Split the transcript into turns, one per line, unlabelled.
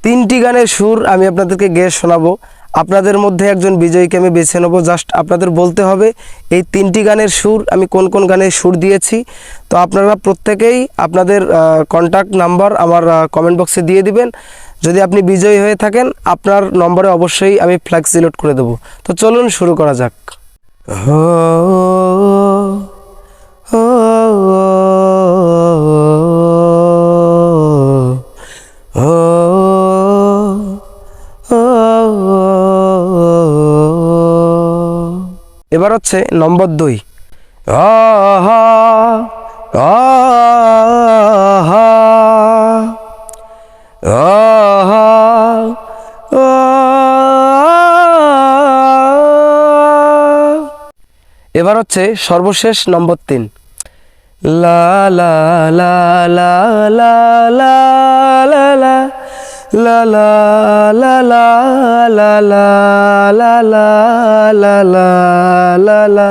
তিনটি গানের সুর আমি আপনাদেরকে গেয়ে শোনাবো। আপনাদের মধ্যে একজন বিজয়ীকে আমি বেছে নেব। জাস্ট আপনাদের বলতে হবে এই তিনটি গানের সুর আমি কোন কোন গানের সুর দিয়েছি। তো আপনারা প্রত্যেকেই আপনাদের কন্ট্যাক্ট নাম্বার আমার কমেন্ট বক্সে দিয়ে দিবেন। যদি আপনি বিজয়ী হয়ে থাকেন আপনার নম্বরে অবশ্যই আমি ফ্ল্যাগ সিলেক্ট করে দেব। তো চলুন শুরু করা যাক। হো এবার হচ্ছে নম্বর 2। এবার হচ্ছে সর্বশেষ নম্বর 3। লা লা লা লা লা লা লা লা লা লা লা লা লা লা লা লা লা লা লা